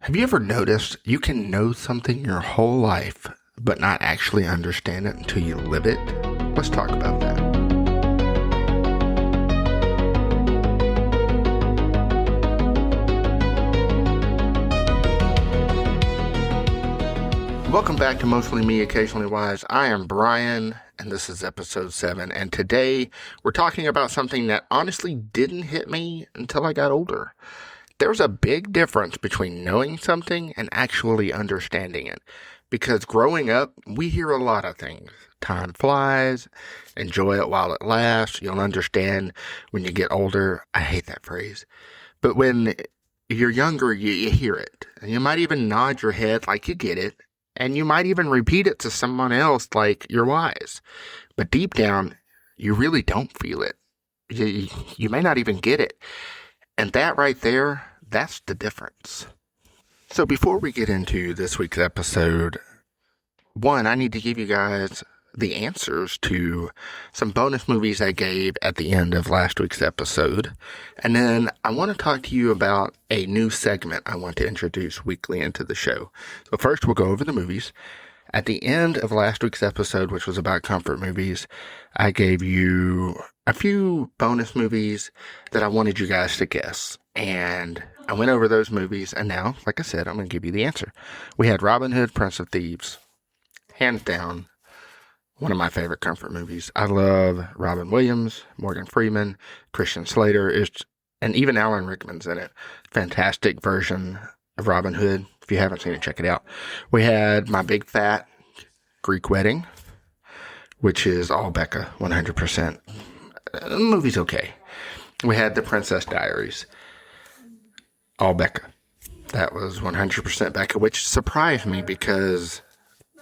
Have you ever noticed you can know something your whole life, but not actually understand it until you live it? Let's talk about that. Welcome back to Mostly Me, Occasionally Wise. I am Brian, and this is episode 7. And today we're talking about something that honestly didn't hit me until I got older. There's a big difference between knowing something and actually understanding it. Because growing up, we hear a lot of things. Time flies, enjoy it while it lasts, you'll understand when you get older. I hate that phrase. But when you're younger, you hear it. And you might even nod your head like you get it. And you might even repeat it to someone else like you're wise. But deep down, you really don't feel it. You may not even get it. And that right there, that's the difference. So before we get into this week's episode, one, I need to give you guys the answers to some bonus movies I gave at the end of last week's episode. And then I want to talk to you about a new segment I want to introduce weekly into the show. So first, we'll go over the movies. At the end of last week's episode, which was about comfort movies, I gave you a few bonus movies that I wanted you guys to guess. And I went over those movies, and now, like I said, I'm going to give you the answer. We had Robin Hood, Prince of Thieves. Hands down, one of my favorite comfort movies. I love Robin Williams, Morgan Freeman, Christian Slater, and even Alan Rickman's in it. Fantastic version of Robin Hood. If you haven't seen it, check it out. We had My Big Fat Greek Wedding, which is all Becca, 100%. The movie's okay. We had The Princess Diaries, all Becca. That was 100% Becca, which surprised me because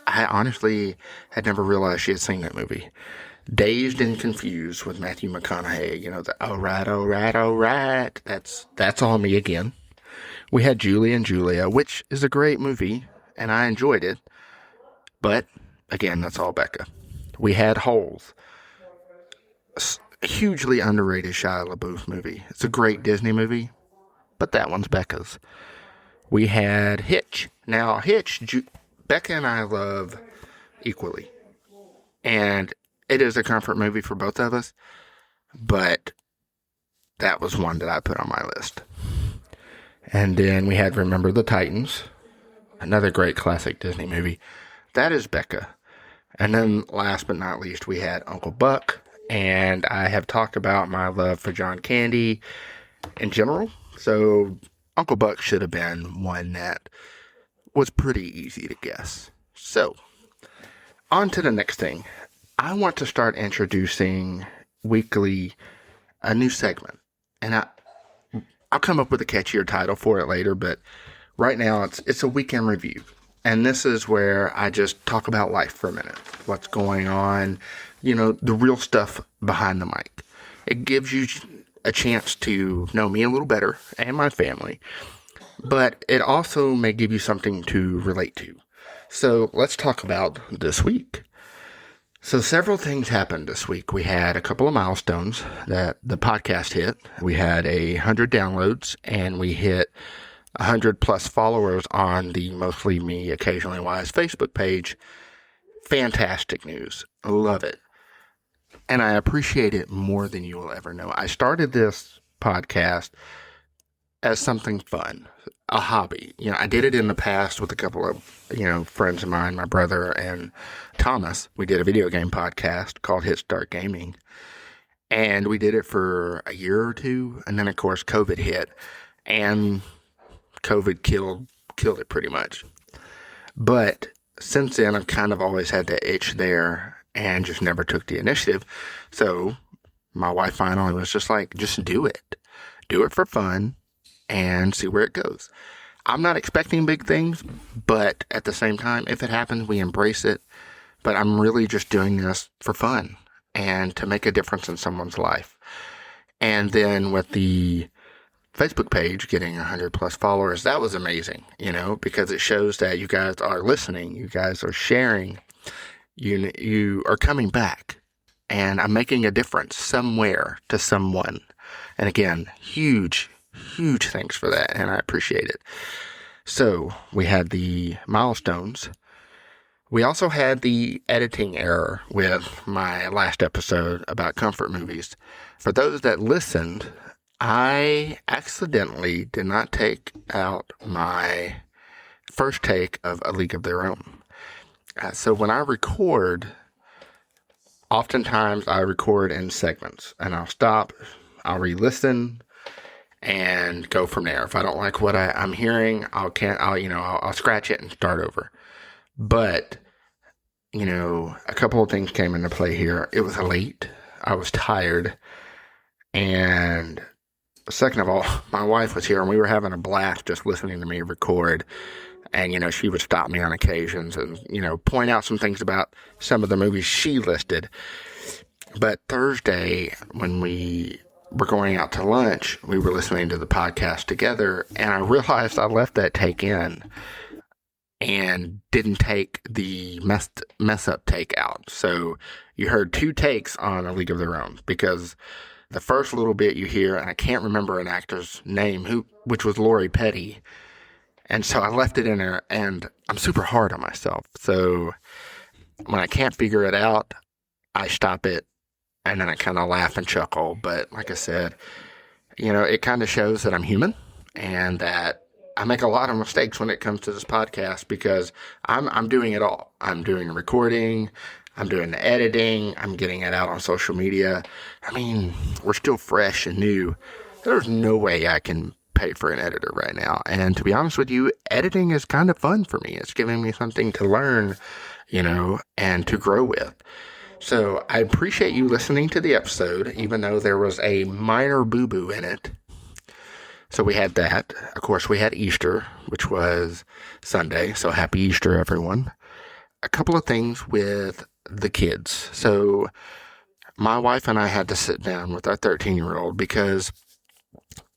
I honestly had never realized she had seen that movie. Dazed and Confused with Matthew McConaughey. You know, the all right. That's all me again. We had Julie and Julia, which is a great movie, and I enjoyed it. But, again, that's all Becca. We had Holes. A hugely underrated Shia LaBeouf movie. It's a great Disney movie, but that one's Becca's. We had Hitch. Now, Hitch, Becca and I love equally. And it is a comfort movie for both of us, but that was one that I put on my list. And then we had Remember the Titans, another great classic Disney movie. That is Becca. And then last but not least, we had Uncle Buck. And I have talked about my love for John Candy in general. So Uncle Buck should have been one that was pretty easy to guess. So, on to the next thing. I want to start introducing weekly a new segment. And I'll come up with a catchier title for it later, but right now it's a weekend review. And this is where I just talk about life for a minute. What's going on, the real stuff behind the mic. It gives you a chance to know me a little better and my family. But it also may give you something to relate to. So let's talk about this week. So several things happened this week. We had a couple of milestones that the podcast hit. We had 100 downloads, and we hit 100 plus followers on the Mostly Me, Occasionally Wise Facebook page. Fantastic news. I love it. And I appreciate it more than you will ever know. I started this podcast as something fun, a hobby. I did it in the past with a couple of, friends of mine, my brother and Thomas. We did a video game podcast called Hit Start Gaming. And we did it for a year or two. And then, of course, COVID hit. And COVID killed it pretty much. But since then, I've kind of always had the itch there and just never took the initiative. So my wife finally was just like, just do it. Do it for fun and see where it goes. I'm not expecting big things, but at the same time, if it happens, we embrace it. But I'm really just doing this for fun and to make a difference in someone's life. And then with the Facebook page getting 100 plus followers, that was amazing, because it shows that you guys are listening, you guys are sharing, you are coming back, and I'm making a difference somewhere to someone. And again, huge thanks for that, and I appreciate it. So we had the milestones. We also had the editing error with my last episode about comfort movies. For those that listened, I accidentally did not take out my first take of A League of Their Own. So when I record, oftentimes I record in segments, and I'll stop, I'll re-listen, and go from there. If I don't like what I'm hearing, I'll scratch it and start over. But a couple of things came into play here. It was late. I was tired. And second of all, my wife was here and we were having a blast just listening to me record. And, she would stop me on occasions and, point out some things about some of the movies she listed. But Thursday, when we were going out to lunch, we were listening to the podcast together, and I realized I left that take in and didn't take the mess up take out. So you heard two takes on A League of Their Own, because the first little bit you hear, and I can't remember an actor's name, which was Lori Petty. And so I left it in there, and I'm super hard on myself. So when I can't figure it out, I stop it, and then I kind of laugh and chuckle. But like I said, it kind of shows that I'm human and that I make a lot of mistakes when it comes to this podcast, because I'm doing it all. I'm doing the recording, I'm doing the editing, I'm getting it out on social media. I mean, we're still fresh and new. There's no way I can pay for an editor right now. And to be honest with you, editing is kind of fun for me. It's giving me something to learn, and to grow with. So I appreciate you listening to the episode, even though there was a minor boo-boo in it. So we had that. Of course, we had Easter, which was Sunday. So happy Easter, everyone. A couple of things with the kids. So my wife and I had to sit down with our 13-year-old, because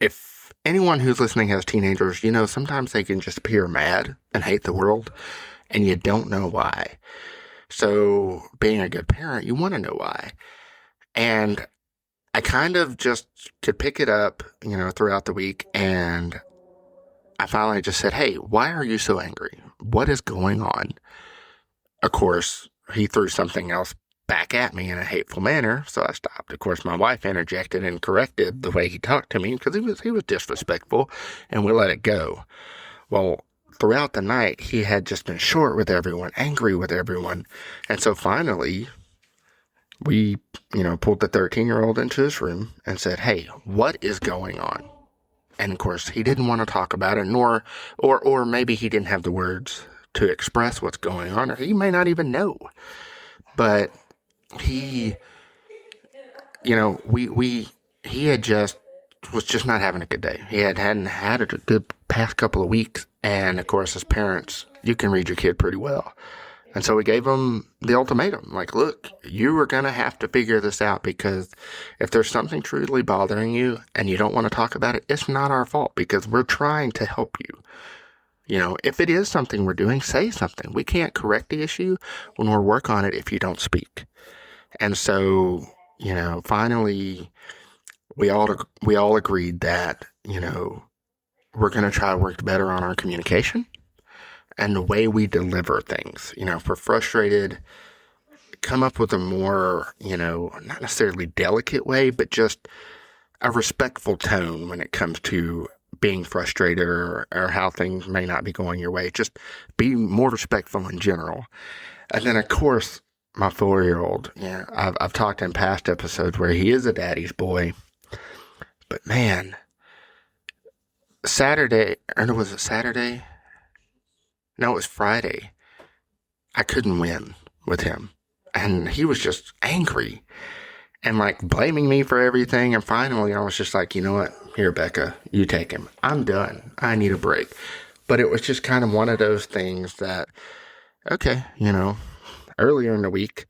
if anyone who's listening has teenagers, sometimes they can just appear mad and hate the world, and you don't know why. So being a good parent, you want to know why. And I kind of just could pick it up, throughout the week, and I finally just said, hey, why are you so angry? What is going on? Of course, he threw something else back at me in a hateful manner, so I stopped. Of course, my wife interjected and corrected the way he talked to me, because he was disrespectful, and we let it go. Well, throughout the night, he had just been short with everyone, angry with everyone, and so finally, we, pulled the 13-year-old into his room and said, hey, what is going on? And of course, he didn't want to talk about it, or maybe he didn't have the words to express what's going on, or he may not even know. But he, he was just not having a good day. He hadn't had a good past couple of weeks. And of course, as parents, you can read your kid pretty well. And so we gave him the ultimatum. Like, look, you are going to have to figure this out, because if there's something truly bothering you and you don't want to talk about it, it's not our fault, because we're trying to help you. If it is something we're doing, say something. We can't correct the issue when we're working on it if you don't speak. And so, finally, we all agreed that, we're going to try to work better on our communication and the way we deliver things. If we're frustrated, come up with a more, not necessarily delicate way, but just a respectful tone when it comes to being frustrated or how things may not be going your way. Just be more respectful in general. And then, of course, my 4-year-old, I've talked in past episodes where he is a daddy's boy. But man, Saturday, or was it Saturday? No, it was Friday. I couldn't win with him. And he was just angry and blaming me for everything. And finally, I was just like, you know what? Here, Becca, you take him. I'm done. I need a break. But it was just kind of one of those things that, okay, earlier in the week,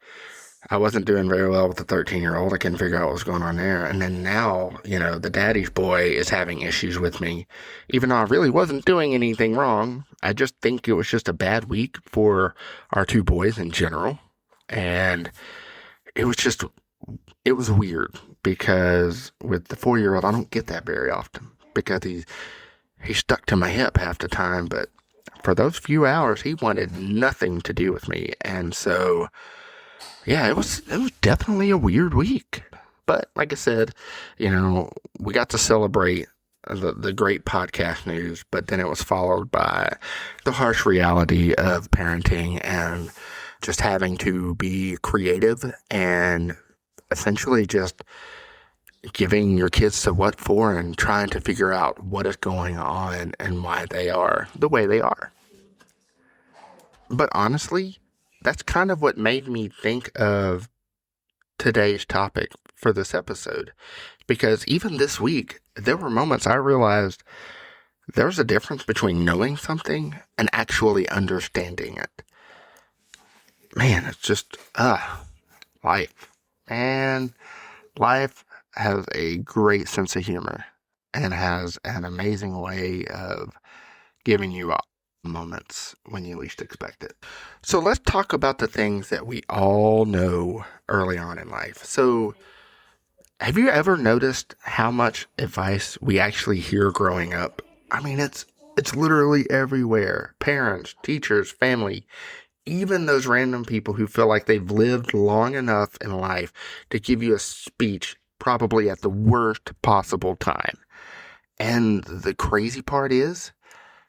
I wasn't doing very well with the 13-year-old. I couldn't figure out what was going on there. And then now, the daddy's boy is having issues with me, even though I really wasn't doing anything wrong. I just think it was just a bad week for our two boys in general. And it was weird, because with the 4-year-old, I don't get that very often, because he's stuck to my hip half the time. But for those few hours, he wanted nothing to do with me. And so, yeah, it was definitely a weird week. But like I said, we got to celebrate the great podcast news, but then it was followed by the harsh reality of parenting and just having to be creative and essentially just giving your kids the what for and trying to figure out what is going on and why they are the way they are. But honestly, that's kind of what made me think of today's topic for this episode. Because even this week, there were moments I realized there's a difference between knowing something and actually understanding it. Man, it's just, life. And life has a great sense of humor and has an amazing way of giving you moments when you least expect it. So let's talk about the things that we all know early on in life. So have you ever noticed how much advice we actually hear growing up? I mean, it's literally everywhere. Parents, teachers, family, even those random people who feel like they've lived long enough in life to give you a speech probably at the worst possible time. And the crazy part is,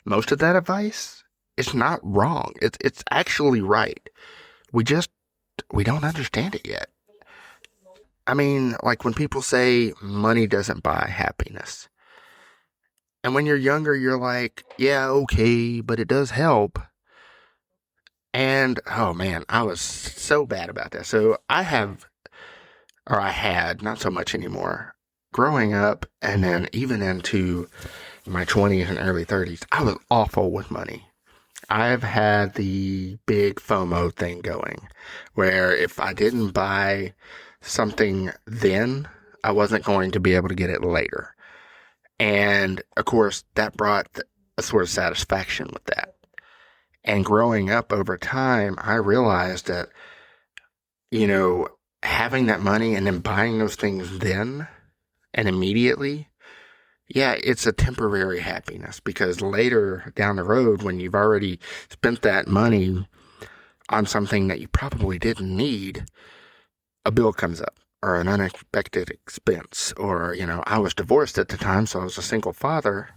most of that advice is not wrong. It's actually right. We don't understand it yet. I mean, like when people say money doesn't buy happiness. And when you're younger, you're like, yeah, okay, but it does help. And, oh man, I was so bad about that. So I had, not so much anymore, growing up and then even into my 20s and early 30s, I was awful with money. I've had the big FOMO thing going where if I didn't buy something then, I wasn't going to be able to get it later. And of course, that brought a sort of satisfaction with that. And growing up over time, I realized that, having that money and then buying those things then and immediately, yeah, it's a temporary happiness because later down the road, when you've already spent that money on something that you probably didn't need, a bill comes up or an unexpected expense or, I was divorced at the time, so I was a single father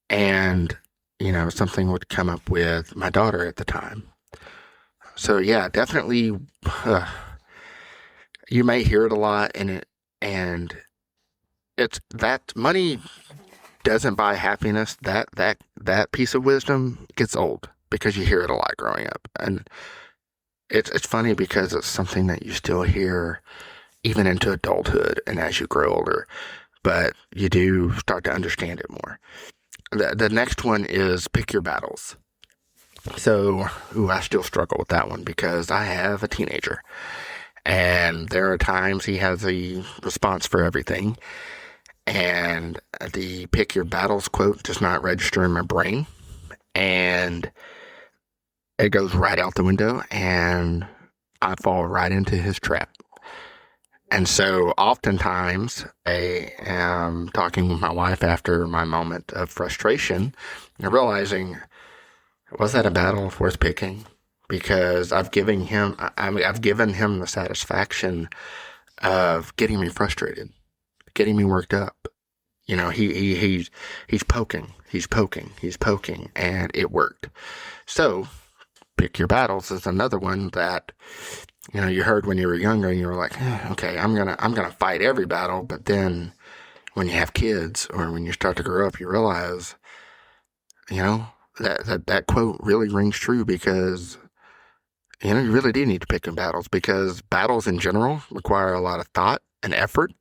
and, something would come up with my daughter at the time. So yeah, definitely, you may hear it a lot and it's that money doesn't buy happiness. That piece of wisdom gets old because you hear it a lot growing up. And it's funny because it's something that you still hear even into adulthood and as you grow older, but you do start to understand it more. The next one is pick your battles. So, I still struggle with that one because I have a teenager and there are times he has a response for everything. And the pick your battles quote does not register in my brain. And it goes right out the window and I fall right into his trap. And so oftentimes I am talking with my wife after my moment of frustration and realizing, was that a battle worth picking? Because I've given him the satisfaction of getting me frustrated, getting me worked up. He's poking, and it worked. So, pick your battles is another one that, you heard when you were younger and you were like, okay, I'm gonna fight every battle. But then when you have kids or when you start to grow up, you realize, that quote really rings true because, you really do need to pick your battles because battles in general require a lot of thought and effort.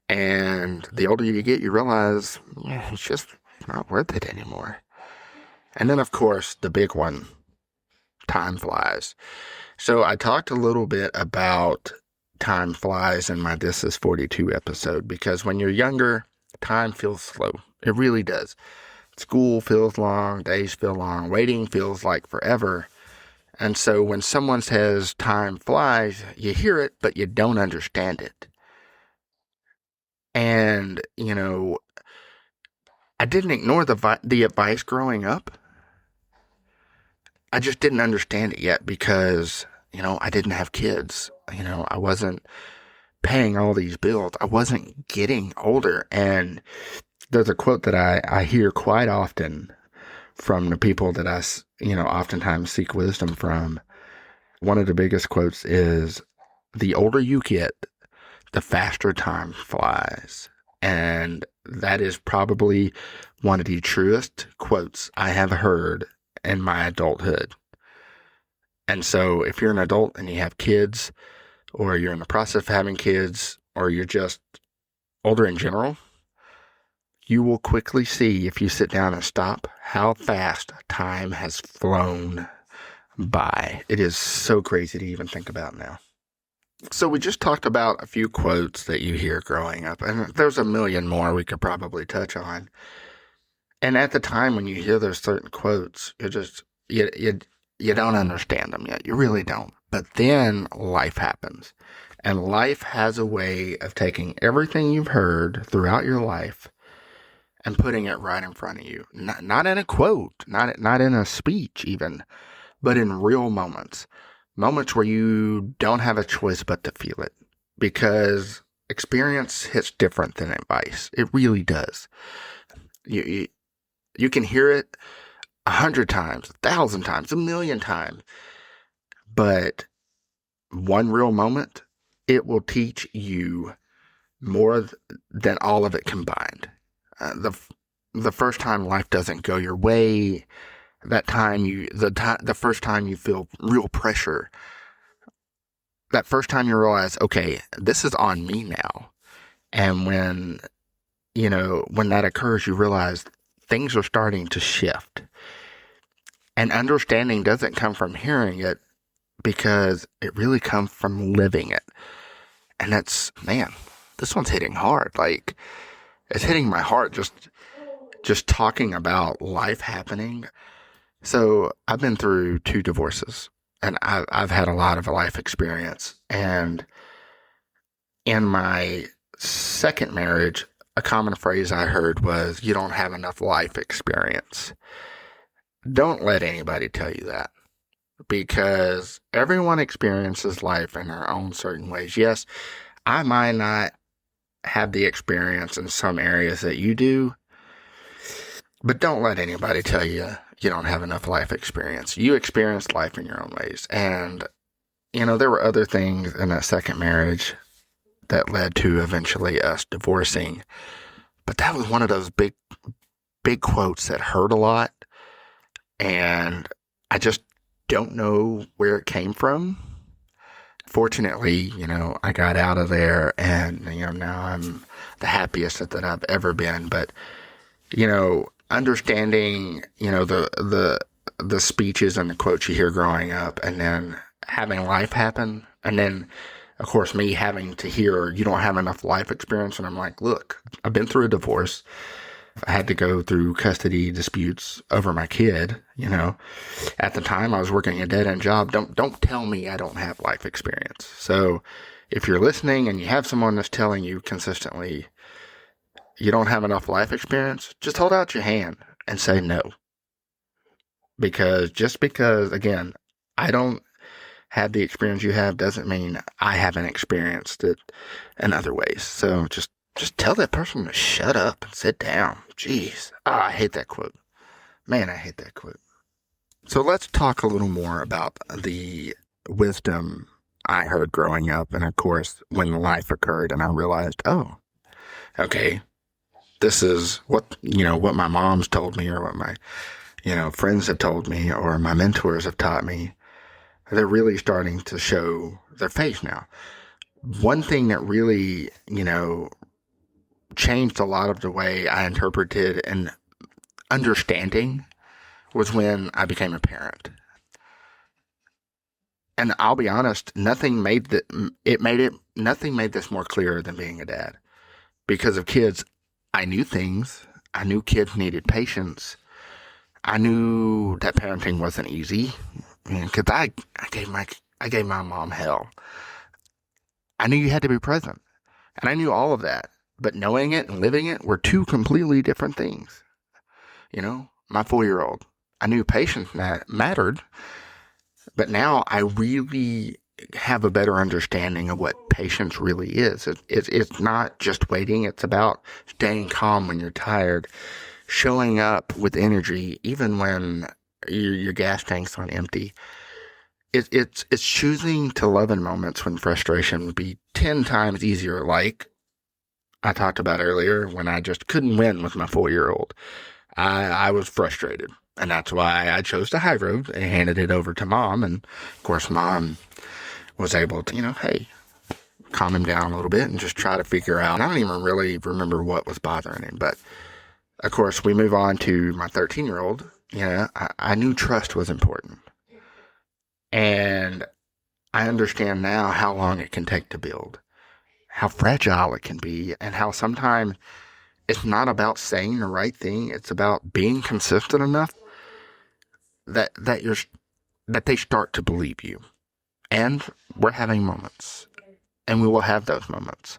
And the older you get, you realize it's just not worth it anymore. And then, of course, the big one, time flies. So I talked a little bit about time flies in my This Is 42 episode because when you're younger, time feels slow. It really does. School feels long, days feel long, waiting feels like forever. And so when someone says time flies, you hear it, but you don't understand it. And, I didn't ignore the advice growing up, I just didn't understand it yet because, I didn't have kids. I wasn't paying all these bills. I wasn't getting older. And there's a quote that I hear quite often from the people that oftentimes seek wisdom from. One of the biggest quotes is, the older you get, the faster time flies. And that is probably one of the truest quotes I have heard in my adulthood. And so if you're an adult and you have kids, or you're in the process of having kids, or you're just older in general, you will quickly see, if you sit down and stop, how fast time has flown by. It is so crazy to even think about now. So we just talked about a few quotes that you hear growing up, and there's a million more we could probably touch on. And at the time when you hear those certain quotes, you don't understand them yet. You really don't. But then life happens. And life has a way of taking everything you've heard throughout your life and putting it right in front of you. Not in a quote, not in a speech even, but in real moments. Moments where you don't have a choice but to feel it. Because experience hits different than advice. It really does. You can hear it 100 times, 1,000 times, 1,000,000 times. But one real moment, it will teach you more than all of it combined. The first time life doesn't go your way, the first time you feel real pressure, that first time you realize, okay, this is on me now. And when that occurs, you realize things are starting to shift. And understanding doesn't come from hearing it, because it really comes from living it. And that's, man, this one's hitting hard. Like, it's hitting my heart just talking about life happening. So I've been through 2 divorces, and I've had a lot of life experience. And in my second marriage, a common phrase I heard was, you don't have enough life experience. Don't let anybody tell you that, because everyone experiences life in their own certain ways. Yes, I might not have the experience in some areas that you do, but don't let anybody tell you you don't have enough life experience. You experienced life in your own ways. And, there were other things in that second marriage that led to eventually us divorcing. But that was one of those big, big quotes that hurt a lot. And I just don't know where it came from. Fortunately, I got out of there, and, now I'm the happiest that I've ever been. But, understanding, the speeches and the quotes you hear growing up, and then having life happen, and then, of course, me having to hear, you don't have enough life experience. And I'm like, look, I've been through a divorce. I had to go through custody disputes over my kid. At the time I was working a dead-end job. Don't tell me I don't have life experience. So if you're listening and you have someone that's telling you consistently you don't have enough life experience, just hold out your hand and say no. Because again, I don't have the experience you have doesn't mean I haven't experienced it in other ways. So just tell that person to shut up and sit down. Jeez. I hate that quote. Man, I hate that quote. So let's talk a little more about the wisdom I heard growing up. And of course, when life occurred and I realized, oh, okay, this is what my mom's told me, or what my, friends have told me, or my mentors have taught me. They're really starting to show their face now. One thing that really, changed a lot of the way I interpreted and understanding was when I became a parent. And I'll be honest, nothing made this more clear than being a dad. Because of kids, I knew things. I knew kids needed patience. I knew that parenting wasn't easy, because I gave my mom hell. I knew you had to be present, and I knew all of that. But knowing it and living it were 2 completely different things. My 4-year-old, I knew patience mattered, but now I really have a better understanding of what patience really is. It's not just waiting. It's about staying calm when you're tired, showing up with energy even when your gas tank's on empty. It's choosing to love in moments when frustration would be 10 times easier, like I talked about earlier when I just couldn't win with my 4-year-old. I was frustrated, and that's why I chose the high road and handed it over to Mom. And of course, Mom was able to, hey, calm him down a little bit and just try to figure out. I don't even really remember what was bothering him, but of course, we move on to my 13-year-old. I knew trust was important. And I understand now how long it can take to build, how fragile it can be, and how sometimes it's not about saying the right thing. It's about being consistent enough that they start to believe you. And we're having moments, and we will have those moments.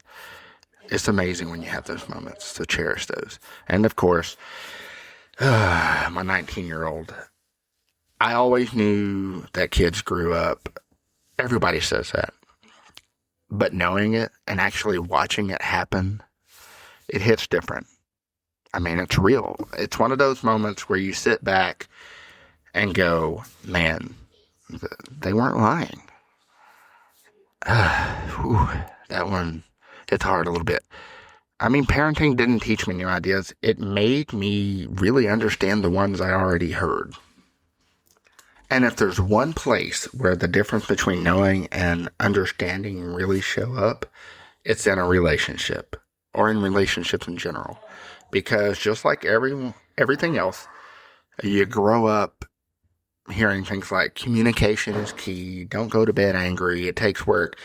It's amazing when you have those moments, to cherish those. And of course, my 19-year-old, I always knew that kids grew up. Everybody says that. But knowing it and actually watching it happen, it hits different. I mean, it's real. It's one of those moments where you sit back and go, man, they weren't lying. That one hits hard a little bit. I mean, parenting didn't teach me new ideas. It made me really understand the ones I already heard. And if there's one place where the difference between knowing and understanding really show up, it's in a relationship, or in relationships in general. Because just like everything else, you grow up hearing things like communication is key, don't go to bed angry, it takes work.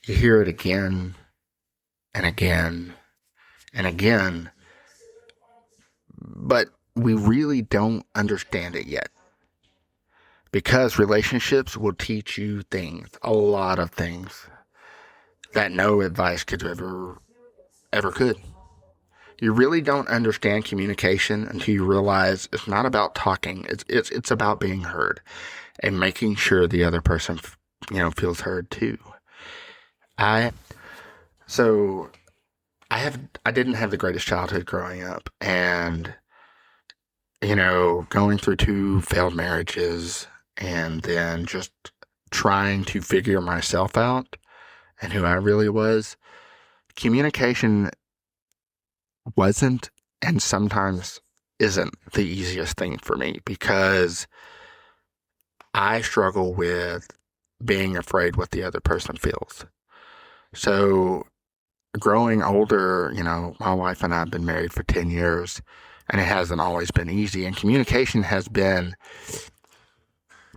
You hear it again and again and again, but we really don't understand it yet. Because relationships will teach you things, a lot of things, that no advice could ever could. You really don't understand communication until you realize it's not about talking. It's about being heard and making sure the other person, feels heard too. I didn't have the greatest childhood growing up, and going through 2 failed marriages, and then just trying to figure myself out and who I really was. Communication wasn't, and sometimes isn't, the easiest thing for me, because I struggle with being afraid what the other person feels. So growing older, my wife and I have been married for 10 years, and it hasn't always been easy. And communication has been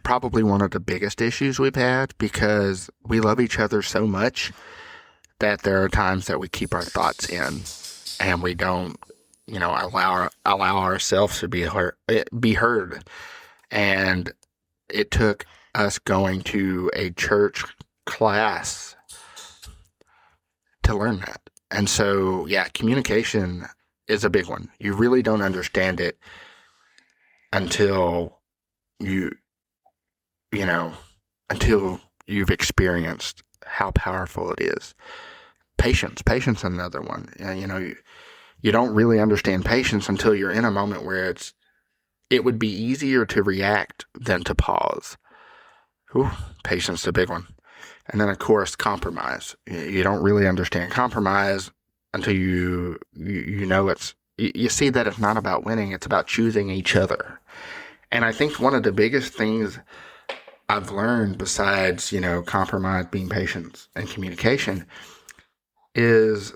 probably one of the biggest issues we've had, because we love each other so much that there are times that we keep our thoughts in, and we don't, allow ourselves to be heard. And it took us going to a church class to learn that. And so, communication is a big one. You really don't understand it until until you've experienced how powerful it is. Patience is another one. You don't really understand patience until you're in a moment where it would be easier to react than to pause. Patience is a big one. And then, of course, compromise. You don't really understand compromise until you see that it's not about winning, it's about choosing each other. And I think one of the biggest things I've learned, besides, compromise, being patient, and communication, is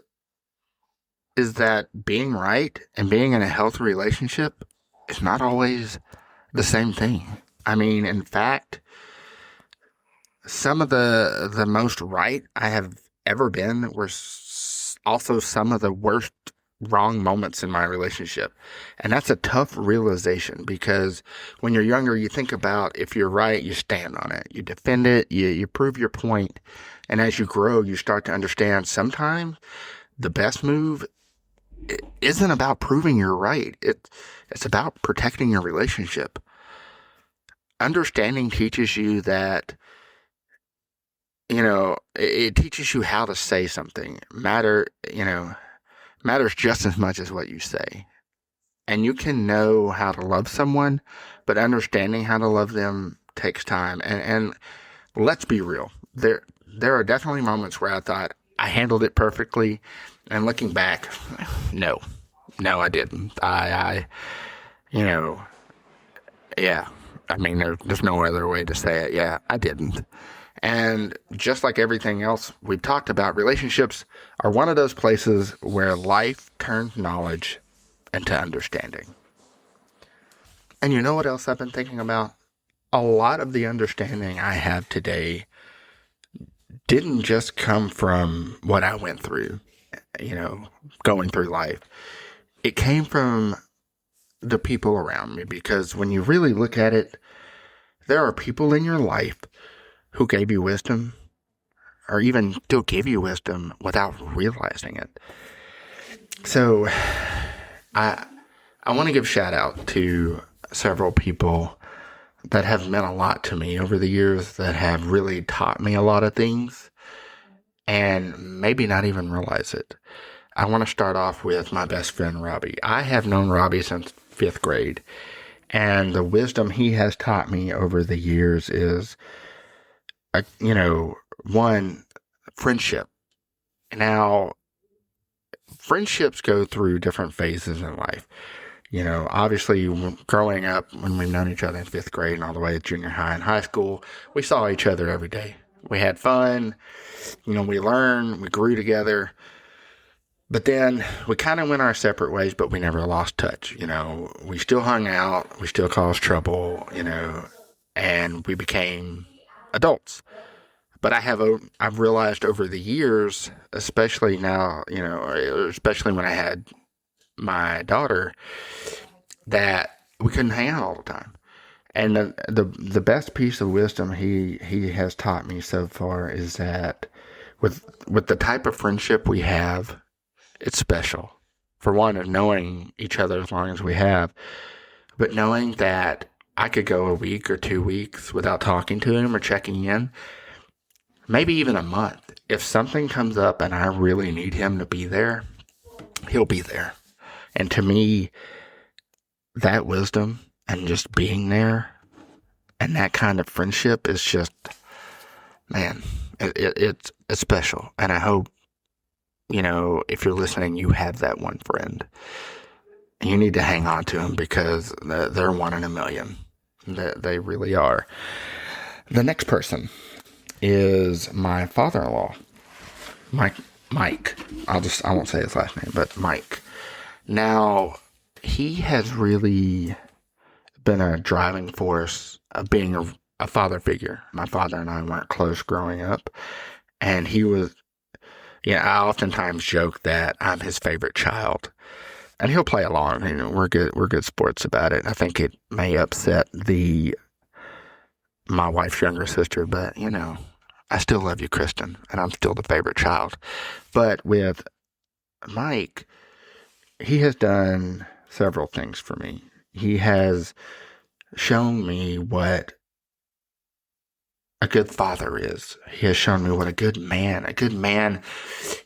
that being right and being in a healthy relationship is not always the same thing. I mean, in fact, some of the most right I have ever been were also some of the worst wrong moments in my relationship. And that's a tough realization, because when you're younger, you think about, if you're right, you stand on it, you defend it, you prove your point. And as you grow, you start to understand sometimes the best move isn't about proving you're right. It's about protecting your relationship. understanding teaches you that, it teaches you how to say something. Matters just as much as what you say. And you can know how to love someone, but understanding how to love them takes time. And let's be real. There are definitely moments where I thought I handled it perfectly. And looking back, no, I didn't. Yeah. I mean, there's no other way to say it. Yeah, I didn't. And just like everything else we've talked about, relationships are one of those places where life turns knowledge into understanding. And you know what else I've been thinking about? A lot of the understanding I have today didn't just come from what I went through, going through life. It came from the people around me, because when you really look at it, there are people in your life who gave you wisdom, or even still give you wisdom without realizing it. So I want to give shout out to several people that have meant a lot to me over the years, that have really taught me a lot of things and maybe not even realize it. I want to start off with my best friend, Robbie. I have known Robbie since 5th grade, and the wisdom he has taught me over the years is, one, friendship. Now, friendships go through different phases in life. Obviously, growing up, when we've known each other in 5th grade and all the way to junior high and high school, we saw each other every day. We had fun. We learned, we grew together. But then we kind of went our separate ways, but we never lost touch. We still hung out, we still caused trouble, and we became adults. But I've realized over the years, especially now, especially when I had my daughter, that we couldn't hang out all the time. And the best piece of wisdom he has taught me so far is that with the type of friendship we have, it's special. For one, of knowing each other as long as we have, but knowing that I could go a week or 2 weeks without talking to him or checking in, maybe even a month. If something comes up and I really need him to be there, he'll be there. And to me, that wisdom and just being there and that kind of friendship is just, man, it's special. And I hope, if you're listening, you have that one friend. You need to hang on to them, because they're one in a million. They really are. The next person is my father-in-law, Mike. I won't say his last name, but Mike. Now, he has really been a driving force of being a father figure. My father and I weren't close growing up, and he was, I oftentimes joke that I'm his favorite child, and he'll play along. We're good sports about it. I think it may upset my wife's younger sister, but I still love you, Kristen, and I'm still the favorite child. But with Mike, he has done several things for me. He has shown me what a good father is. He has shown me what a good man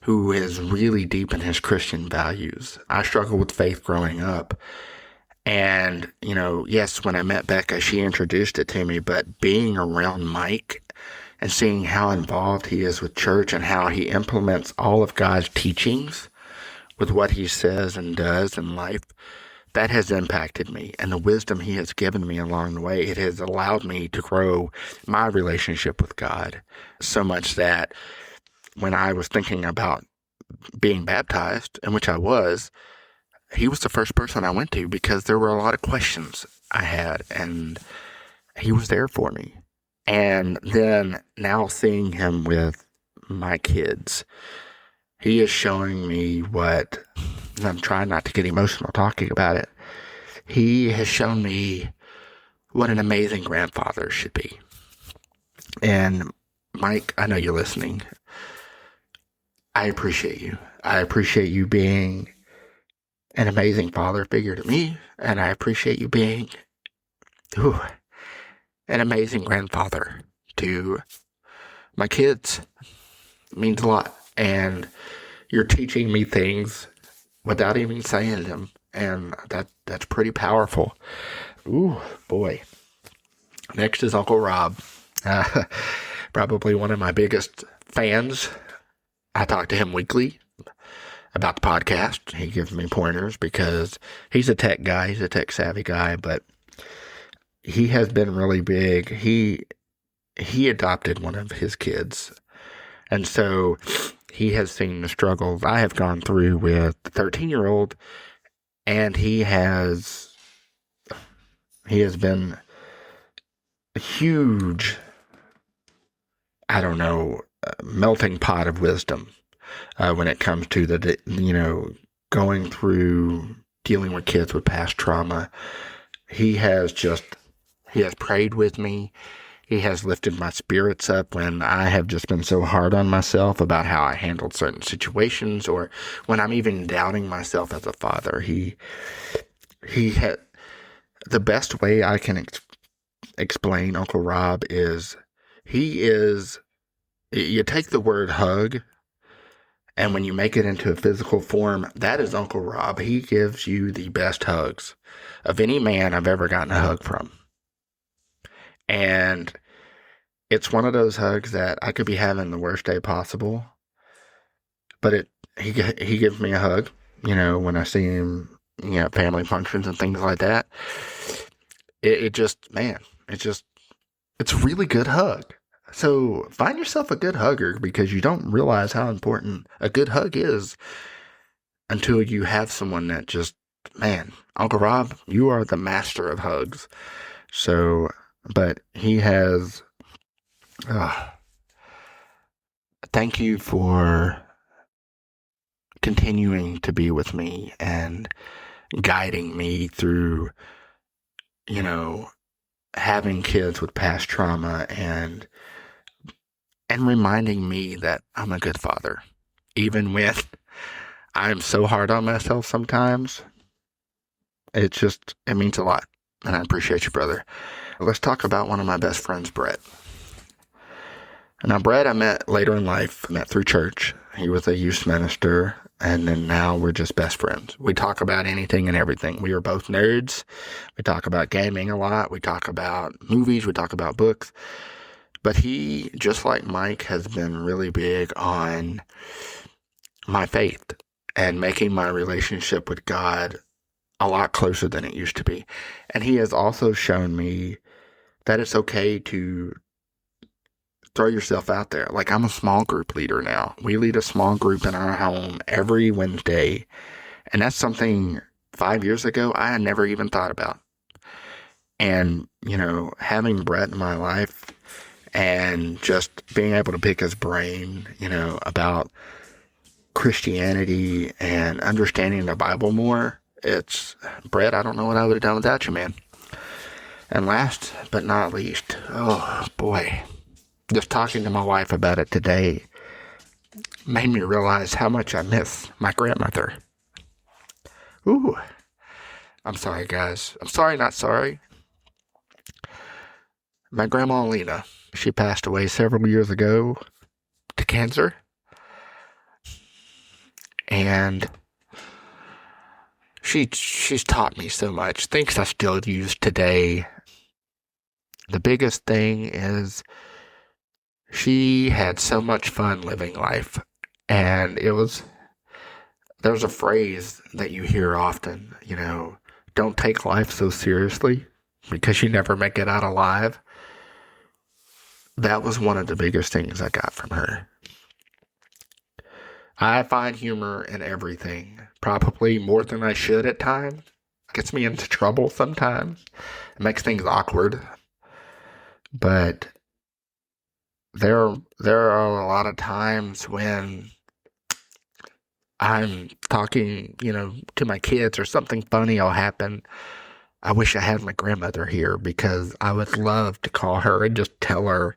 who is really deep in his Christian values. I struggled with faith growing up. And, yes, when I met Becca, she introduced it to me, but being around Mike and seeing how involved he is with church and how he implements all of God's teachings with what he says and does in life, that has impacted me. And the wisdom he has given me along the way, it has allowed me to grow my relationship with God so much that when I was thinking about being baptized, in which I was, he was the first person I went to, because there were a lot of questions I had, and he was there for me. And then now seeing him with my kids, he is showing me what, and I'm trying not to get emotional talking about it, he has shown me what an amazing grandfather should be. And Mike, I know you're listening. I appreciate you. I appreciate you being an amazing father figure to me, and I appreciate you being an amazing grandfather to my kids. It means a lot. And you're teaching me things without even saying them. And that's pretty powerful. Ooh, boy. Next is Uncle Rob. Probably one of my biggest fans. I talk to him weekly about the podcast. He gives me pointers because he's a tech guy. He's a tech savvy guy, but he has been really big. He adopted one of his kids, and so he has seen the struggles I have gone through with the 13-year-old, and he has been a huge, I don't know, melting pot of wisdom when it comes to going through dealing with kids with past trauma. He has prayed with me. He has lifted my spirits up when I have just been so hard on myself about how I handled certain situations, or when I'm even doubting myself as a father. He had the best way I can explain Uncle Rob is you take the word hug, and when you make it into a physical form, that is Uncle Rob. He gives you the best hugs of any man I've ever gotten a hug from. And it's one of those hugs that I could be having the worst day possible, but he gives me a hug, when I see him, family functions and things like that. It's a really good hug. So find yourself a good hugger, because you don't realize how important a good hug is until you have someone that just, man, Uncle Rob, you are the master of hugs. So, but he has, thank you for continuing to be with me and guiding me through, having kids with past trauma and reminding me that I'm a good father. Even when I'm so hard on myself sometimes, it means a lot. And I appreciate you, brother. Let's talk about one of my best friends, Brett. Now, Brett I met later in life, met through church. He was a youth minister, and then now we're just best friends. We talk about anything and everything. We are both nerds. We talk about gaming a lot. We talk about movies. We talk about books. But he, just like Mike, has been really big on my faith and making my relationship with God a lot closer than it used to be. And he has also shown me that it's okay to throw yourself out there. Like, I'm a small group leader now. We lead a small group in our home every Wednesday. And that's something 5 years ago I had never even thought about. And, having Brett in my life and just being able to pick his brain, about Christianity and understanding the Bible more, Brett, I don't know what I would have done without you, man. And last but not least, oh boy, just talking to my wife about it today made me realize how much I miss my grandmother. Ooh, I'm sorry, guys. I'm sorry, not sorry. My grandma Lena, she passed away several years ago to cancer. And she's taught me so much, things I still use today. The biggest thing is she had so much fun living life. And there's a phrase that you hear often, don't take life so seriously because you never make it out alive. That was one of the biggest things I got from her. I find humor in everything, probably more than I should at times. Gets me into trouble sometimes. It makes things awkward. But there are a lot of times when I'm talking, to my kids, or something funny will happen. I wish I had my grandmother here, because I would love to call her and just tell her,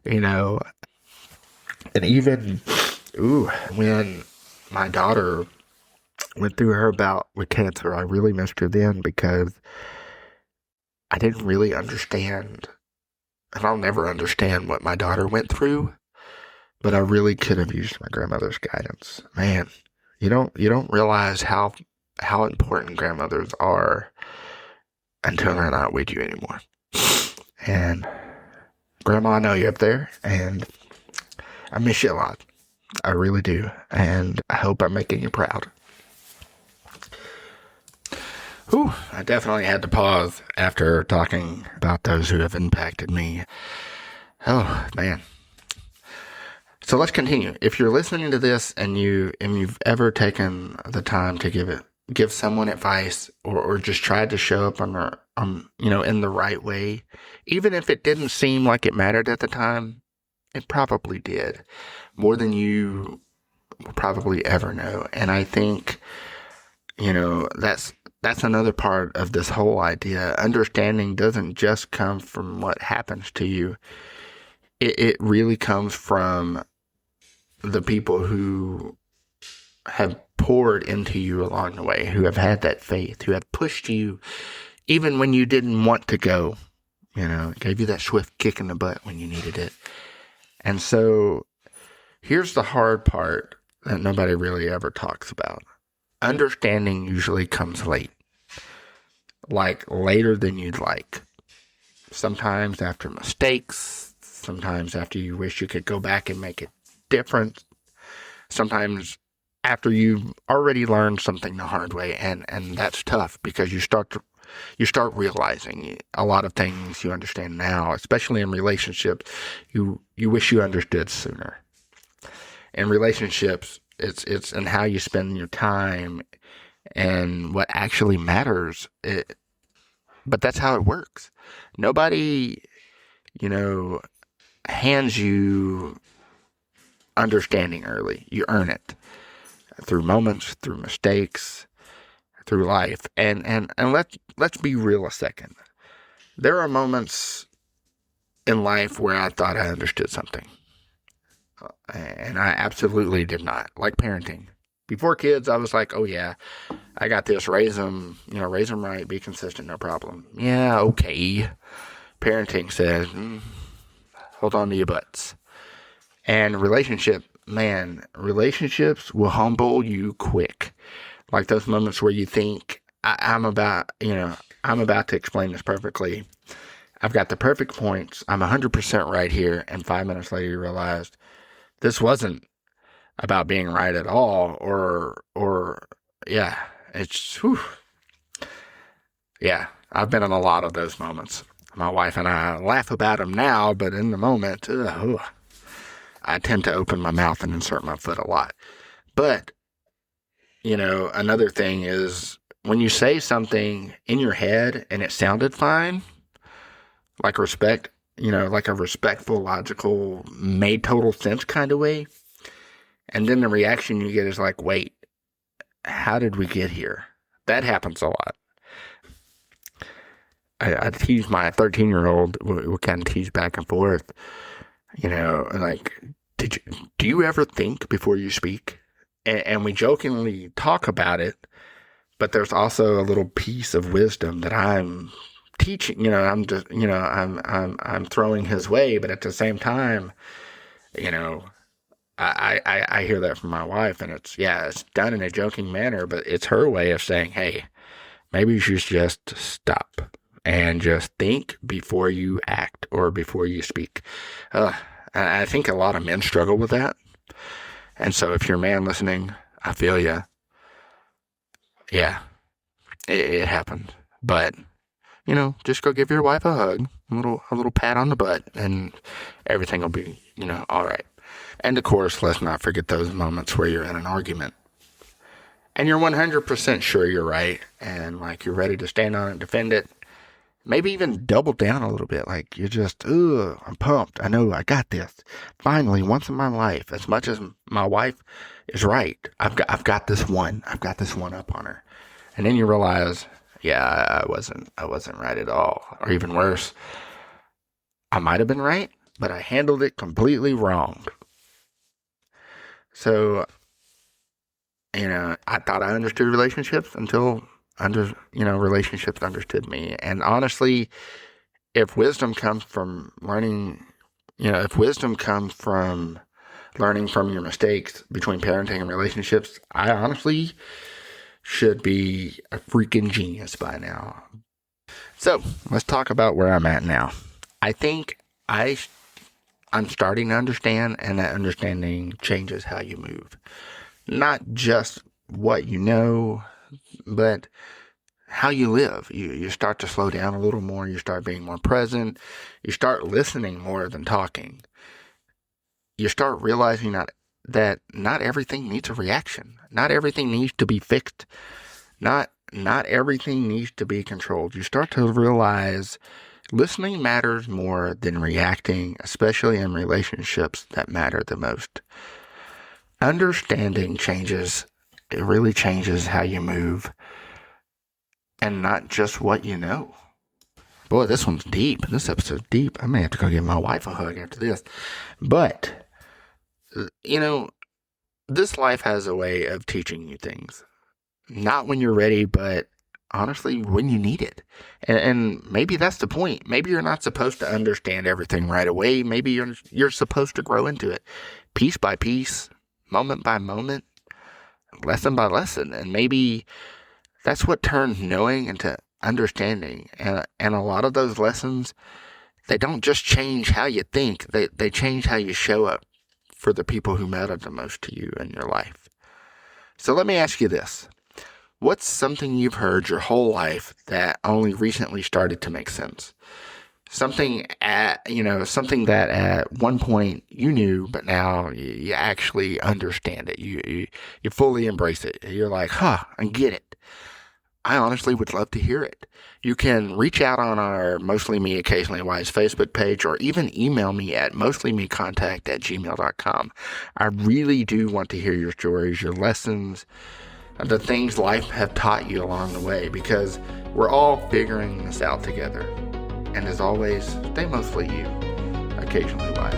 and even, when my daughter went through her bout with cancer, I really missed her then, because I didn't really understand and I'll never understand what my daughter went through, but I really could have used my grandmother's guidance. Man, you don't realize how important grandmothers are until they're not with you anymore. And Grandma, I know you're up there, and I miss you a lot. I really do, and I hope I'm making you proud. Whew, I definitely had to pause after talking about those who have impacted me. Oh, man. So let's continue. If you're listening to this and you've ever taken the time to give someone advice or just tried to show up in the right way, even if it didn't seem like it mattered at the time, it probably did, more than you will probably ever know. And I think, that's another part of this whole idea. Understanding doesn't just come from what happens to you. It really comes from the people who have poured into you along the way, who have had that faith, who have pushed you even when you didn't want to go, gave you that swift kick in the butt when you needed it. And so here's the hard part that nobody really ever talks about. Understanding usually comes late, like later than you'd like. Sometimes after mistakes, sometimes after you wish you could go back and make it different, sometimes after you've already learned something the hard way, and that's tough because you start realizing a lot of things you understand now, especially in relationships, you wish you understood sooner. In relationships, it's in how you spend your time and what actually matters. But that's how it works. Nobody, hands you understanding early. You earn it through moments, through mistakes, through life. And let's be real a second. There are moments in life where I thought I understood something, and I absolutely did not. Like parenting. Before kids, I was like, oh yeah, I got this. Raise them right, be consistent, no problem. Yeah, okay. Parenting says, hold on to your butts. And relationships will humble you quick. Like those moments where you think, I'm about to explain this perfectly. I've got the perfect points. I'm 100% right here. And 5 minutes later, you realized this wasn't about being right at all. I've been in a lot of those moments. My wife and I laugh about them now, but in the moment, I tend to open my mouth and insert my foot a lot. But, another thing is when you say something in your head and it sounded fine, like respect, like a respectful, logical, made total sense kind of way, and then the reaction you get is like, wait, how did we get here? That happens a lot. I tease my 13-year-old, we kind of tease back and forth, like, do you ever think before you speak? And we jokingly talk about it, but there's also a little piece of wisdom that I'm teaching, I'm just, I'm throwing his way, but at the same time, I hear that from my wife, and it's done in a joking manner, but it's her way of saying, hey, maybe you should just stop and just think before you act or before you speak. I think a lot of men struggle with that. And so if you're a man listening, I feel you. Yeah, it happened. But, just go give your wife a hug, a little pat on the butt, and everything will be, all right. And of course, let's not forget those moments where you're in an argument and you're 100% sure you're right, and like you're ready to stand on it and defend it. Maybe even double down a little bit. Like you're just, I'm pumped. I know I got this. Finally, once in my life, as much as my wife is right, I've got this one. I've got this one up on her. And then you realize, I wasn't right at all. Or even worse, I might have been right, but I handled it completely wrong. So, I thought I understood relationships until relationships understood me. And honestly, if wisdom comes from learning, if wisdom comes from learning from your mistakes between parenting and relationships, I honestly should be a freaking genius by now. So let's talk about where I'm at now. I think I'm starting to understand, and that understanding changes how you move. Not just what you know, but how you live. You start to slow down a little more. You start being more present. You start listening more than talking. You start realizing that not everything needs a reaction. Not everything needs to be fixed. Not everything needs to be controlled. You start to realize listening matters more than reacting, especially in relationships that matter the most. Understanding it really changes how you move, and not just what you know. Boy, this one's deep. This episode's deep. I may have to go give my wife a hug after this. But, this life has a way of teaching you things. Not when you're ready, but honestly, when you need it. And maybe that's the point. Maybe you're not supposed to understand everything right away. Maybe you're supposed to grow into it piece by piece, moment by moment, lesson by lesson. And maybe that's what turns knowing into understanding. And a lot of those lessons, they don't just change how you think. They change how you show up for the people who matter the most to you in your life. So let me ask you this. What's something you've heard your whole life that only recently started to make sense? Something that at one point you knew, but now you actually understand it. You fully embrace it. You're like, I get it. I honestly would love to hear it. You can reach out on our Mostly Me Occasionally Wise Facebook page, or even email me at mostlymecontact@gmail.com. I really do want to hear your stories, your lessons, the things life have taught you along the way, because we're all figuring this out together. And as always, stay mostly you, occasionally wise.